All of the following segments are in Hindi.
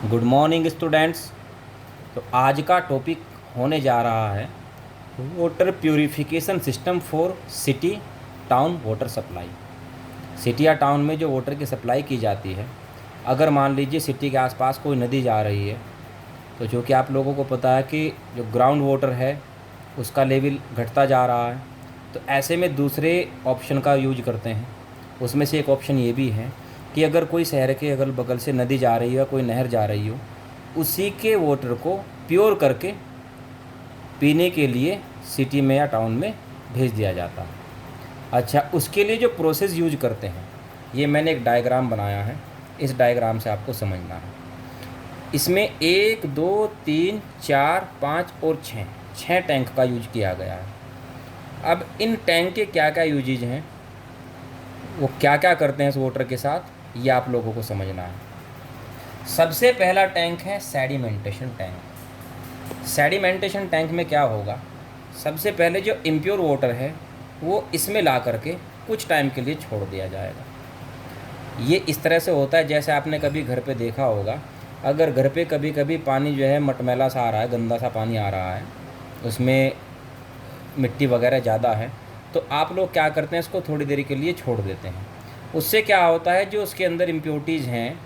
Good morning students. तो आज का टॉपिक होने जा रहा है water purification system for city town water supply. City या टाउन में जो वाटर की सप्लाई की जाती है, अगर मान लीजिए सिटी के आसपास कोई नदी जा रही है, तो जो कि आप लोगों को पता है कि जो ग्राउंड वाटर है उसका लेवल घटता जा रहा है। तो ऐसे में दूसरे ऑप्शन का यूज करते हैं। उसमें से एक ऑप्शन ये भी है कि अगर कोई शहर के अगल बगल से नदी जा रही हो या कोई नहर जा रही हो, उसी के वाटर को प्योर करके पीने के लिए सिटी में या टाउन में भेज दिया जाता है। अच्छा, उसके लिए जो प्रोसेस यूज करते हैं, ये मैंने एक डायग्राम बनाया है। इस डायग्राम से आपको समझना है। इसमें 1 2 3 4 5 और 6 टैंक का यूज किया गया है। अब इन टैंक के क्या क्या यूजेज हैं, वो क्या क्या करते हैं इस वाटर के साथ, ये आप लोगों को समझना है। सबसे पहला टैंक है सेडिमेंटेशन टैंक। सेडिमेंटेशन टैंक में क्या होगा, सबसे पहले जो इम्प्योर वाटर है वो इसमें ला करके कुछ टाइम के लिए छोड़ दिया जाएगा। ये इस तरह से होता है जैसे आपने कभी घर पे देखा होगा, अगर घर पे कभी कभी पानी जो है मटमैला सा आ रहा है, गंदा सा पानी आ रहा है, उसमें मिट्टी वगैरह ज़्यादा है, तो आप लोग क्या करते हैं, इसको थोड़ी देर के लिए छोड़ देते हैं। उससे क्या होता है, जो उसके अंदर इम्प्योरिटीज़ हैं,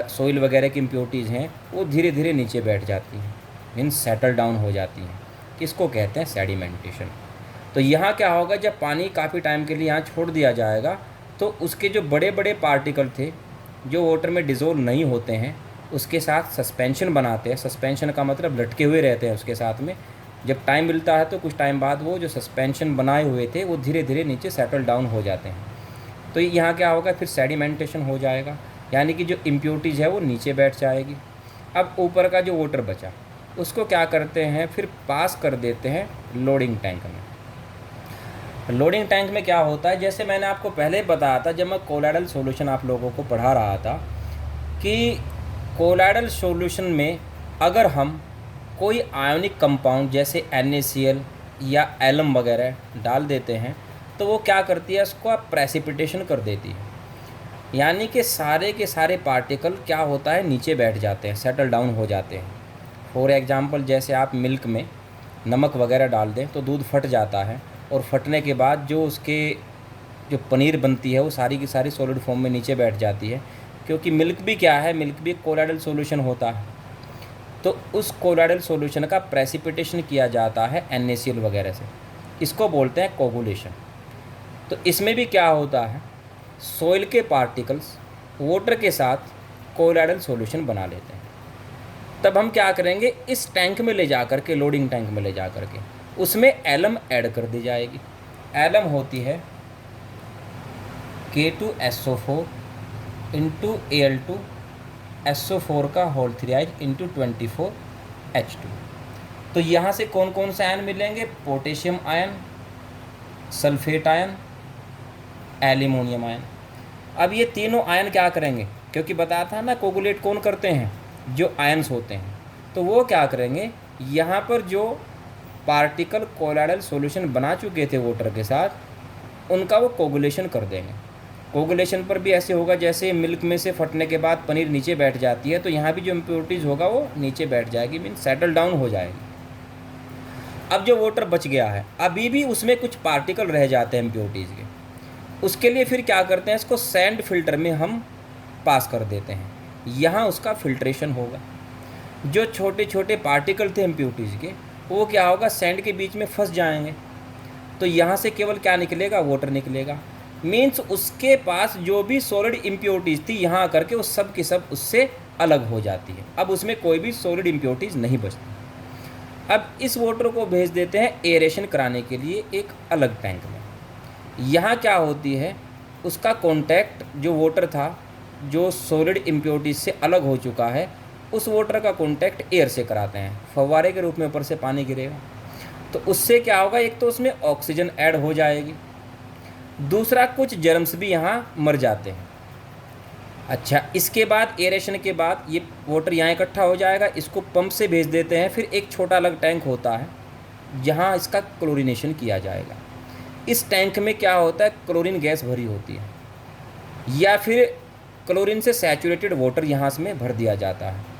सोइल वगैरह की इम्प्योरिटीज़ हैं, वो धीरे धीरे नीचे बैठ जाती हैं, मीन्स सेटल डाउन हो जाती हैं। किसको कहते हैं, सेडिमेंटेशन। तो यहाँ क्या होगा, जब पानी काफ़ी टाइम के लिए यहाँ छोड़ दिया जाएगा, तो उसके जो बड़े बड़े पार्टिकल थे जो वाटर में डिज़ोल्व नहीं होते हैं, उसके साथ सस्पेंशन बनाते हैं। सस्पेंशन का मतलब लटके हुए रहते हैं उसके साथ में। जब टाइम मिलता है तो कुछ टाइम बाद वो जो सस्पेंशन बनाए हुए थे वो धीरे धीरे नीचे सेटल डाउन हो जाते हैं। तो यहाँ क्या होगा, फिर सेडिमेंटेशन हो जाएगा, यानी कि जो इम्प्योरिटीज़ है वो नीचे बैठ जाएगी। अब ऊपर का जो वाटर बचा उसको क्या करते हैं, फिर पास कर देते हैं लोडिंग टैंक में। लोडिंग टैंक में क्या होता है, जैसे मैंने आपको पहले बताया था जब मैं कोलाइडल सॉल्यूशन आप लोगों को पढ़ा रहा था, कि कोलाइडल सॉल्यूशन में अगर हम कोई आयोनिक कंपाउंड जैसे NaCl या एलम वगैरह डाल देते हैं, तो वो क्या करती है, उसको प्रेसिपिटेशन कर देती है। यानी कि सारे के सारे पार्टिकल क्या होता है, नीचे बैठ जाते हैं, सेटल डाउन हो जाते हैं। फॉर एग्ज़ाम्पल, जैसे आप मिल्क में नमक वगैरह डाल दें तो दूध फट जाता है, और फटने के बाद जो उसके जो पनीर बनती है वो सारी की सारी सॉलिड फॉर्म में नीचे बैठ जाती है। क्योंकि मिल्क भी क्या है, मिल्क भी कोलाइडल सॉल्यूशन होता है। तो उस कोलाइडल सॉल्यूशन का प्रेसिपिटेशन किया जाता है NaCl वगैरह से, इसको बोलते हैं कोगुलेशन। तो इसमें भी क्या होता है, सॉइल के पार्टिकल्स वाटर के साथ कोलाइडल सॉल्यूशन बना लेते हैं। तब हम क्या करेंगे, इस टैंक में ले जा कर के, लोडिंग टैंक में ले जा कर के उसमें एलम ऐड कर दी जाएगी। एलम होती है K2SO4 इंटू Al2 SO4 का होल 3 इंटू 24H2। तो यहाँ से कौन कौन से आयन मिलेंगे, potassium ion, sulphate ion, aluminium ion. अब ये तीनों आयन क्या करेंगे, क्योंकि बताया था ना कोगुलेट कौन करते हैं, जो आयन्स होते हैं। तो वो क्या करेंगे, यहाँ पर जो पार्टिकल कोलाइडल सॉल्यूशन बना चुके थे वाटर के साथ, उनका वो कोगुलेशन कर देंगे। कोगुलेशन पर भी ऐसे होगा जैसे मिल्क में से फटने के बाद पनीर नीचे बैठ जाती है, तो यहाँ भी जो इम्प्योरिटीज़ होगा वो नीचे बैठ जाएगी, मीन सेटल डाउन हो जाएगी। अब जो वाटर बच गया है, अभी भी उसमें कुछ पार्टिकल रह जाते हैं इम्प्योरिटीज़ के, उसके लिए फिर क्या करते हैं, इसको सैंड फिल्टर में हम पास कर देते हैं। यहाँ उसका फिल्ट्रेशन होगा। जो छोटे छोटे पार्टिकल थे इम्प्योरिटीज़ के, वो क्या होगा, सैंड के बीच में फंस जाएंगे। तो यहाँ से केवल क्या निकलेगा, वाटर निकलेगा। मीन्स उसके पास जो भी सॉलिड इम्प्योरिटीज़ थी, यहाँ आकर के वो सब की सब उससे अलग हो जाती है। अब उसमें कोई भी सॉलिड इम्प्योरिटीज़ नहीं बचती। अब इस वाटर को भेज देते हैं एरेशन कराने के लिए एक अलग टैंक में। यहाँ क्या होती है, उसका कॉन्टैक्ट जो वाटर था, जो सॉलिड इम्प्योरिटीज़ से अलग हो चुका है, उस वाटर का कॉन्टैक्ट एयर से कराते हैं। फव्वारे के रूप में ऊपर से पानी गिरेगा, तो उससे क्या होगा, एक तो उसमें ऑक्सीजन ऐड हो जाएगी, दूसरा कुछ जर्म्स भी यहाँ मर जाते हैं। अच्छा, इसके बाद एरेशन के बाद ये वाटर यहाँ इकट्ठा हो जाएगा, इसको पंप से भेज देते हैं। फिर एक छोटा अलग टैंक होता है जहाँ इसका क्लोरीनेशन किया जाएगा। इस टैंक में क्या होता है, क्लोरीन गैस भरी होती है, या फिर क्लोरीन से सैचुरेटेड वाटर यहाँ में भर दिया जाता है।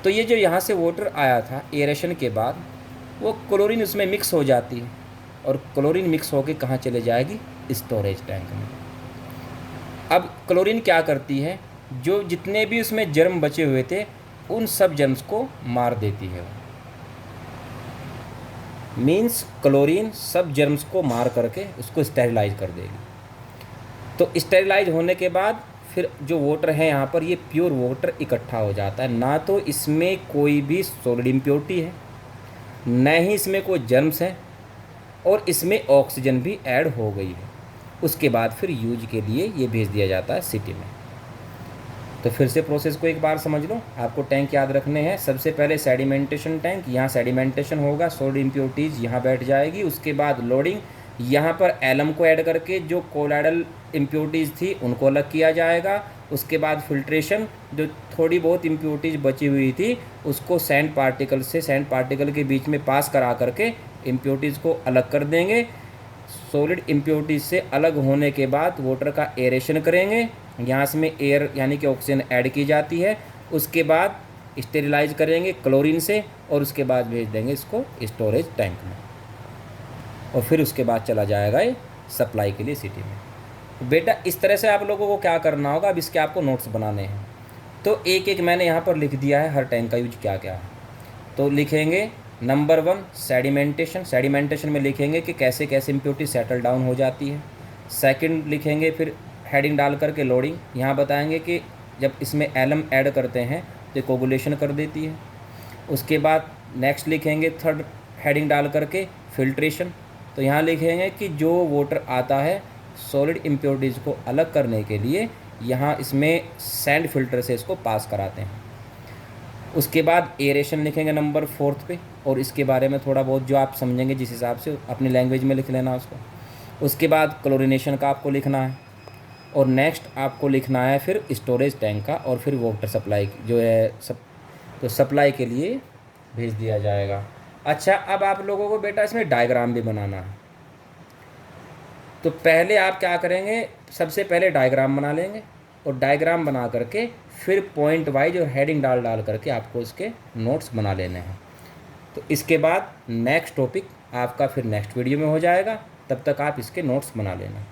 तो ये जो यहाँ से वाटर आया था एरेशन के बाद, वो क्लोरीन उसमें मिक्स हो जाती है और क्लोरीन मिक्स होकर कहाँ चले जाएगी, स्टोरेज टैंक में। अब क्लोरीन क्या करती है, जो जितने भी उसमें जर्म बचे हुए थे उन सब जर्म्स को मार देती है। मीन्स क्लोरीन सब जर्म्स को मार करके उसको स्टेरिलाइज कर देगी। तो स्टेरिलाइज होने के बाद फिर जो वाटर है यहाँ पर, ये प्योर वाटर इकट्ठा हो जाता है। ना तो इसमें कोई भी सॉलिड इम्प्योरिटी है, न ही इसमें कोई जर्म्स हैं, और इसमें ऑक्सीजन भी ऐड हो गई है। उसके बाद फिर यूज के लिए ये भेज दिया जाता है सिटी में। तो फिर से प्रोसेस को एक बार समझ लो। आपको टैंक याद रखने हैं। सबसे पहले सेडिमेंटेशन टैंक, यहाँ सेडिमेंटेशन होगा, सॉलिड इम्प्योरिटीज़ यहाँ बैठ जाएगी। उसके बाद लोडिंग, यहाँ पर एलम को ऐड करके जो कोलाइडल इम्प्योरिटीज़ थी उनको अलग किया जाएगा। उसके बाद फिल्ट्रेशन, जो थोड़ी बहुत इम्प्योरिटीज़ बची हुई थी उसको सैंड पार्टिकल से सैंड पार्टिकल के बीच में पास करा करके इम्प्योरिटीज़ को अलग कर देंगे। सॉलिड इम्प्योरिटीज़ से अलग होने के बाद वाटर का एरेशन करेंगे। यहाँ से में एयर यानी कि ऑक्सीजन ऐड की जाती है। उसके बाद स्टेरिलाइज करेंगे क्लोरीन से और उसके बाद भेज देंगे इसको स्टोरेज टैंक में, और फिर उसके बाद चला जाएगा ये सप्लाई के लिए सिटी में। तो बेटा इस तरह से आप लोगों को क्या करना होगा, अब इसके आपको नोट्स बनाने हैं। तो एक एक मैंने यहाँ पर लिख दिया है हर टैंक का यूज क्या क्या है। तो लिखेंगे नंबर 1 सेडिमेंटेशन। सेडिमेंटेशन में लिखेंगे कि कैसे कैसे इम्प्योरिटी सेटल डाउन हो जाती है। सेकंड लिखेंगे फिर हेडिंग डाल करके लोडिंग, यहाँ बताएंगे कि जब इसमें एलम ऐड करते हैं तो कोगुलेशन कर देती है। उसके बाद नेक्स्ट लिखेंगे थर्ड हेडिंग डाल करके फिल्ट्रेशन, तो यहाँ लिखेंगे कि जो वाटर आता है सॉलिड इम्प्योरिटीज़ को अलग करने के लिए यहाँ इसमें सैंड फिल्टर से इसको पास कराते हैं। उसके बाद एरेशन लिखेंगे नंबर 4 पे, और इसके बारे में थोड़ा बहुत जो आप समझेंगे जिस हिसाब से अपनी लैंग्वेज में लिख लेना उसको। उसके बाद क्लोरिनेशन का आपको लिखना है, और नेक्स्ट आपको लिखना है फिर स्टोरेज टैंक का, और फिर वाटर सप्लाई जो है तो सप्लाई के लिए भेज दिया जाएगा। अच्छा, अब आप लोगों को बेटा इसमें डायग्राम भी बनाना है। तो पहले आप क्या करेंगे, सबसे पहले डायग्राम बना लेंगे, और डायग्राम बना करके फिर पॉइंट वाइज और हेडिंग डाल डाल करके आपको इसके नोट्स बना लेने हैं। तो इसके बाद नेक्स्ट टॉपिक आपका फिर नेक्स्ट वीडियो में हो जाएगा, तब तक आप इसके नोट्स बना लेना।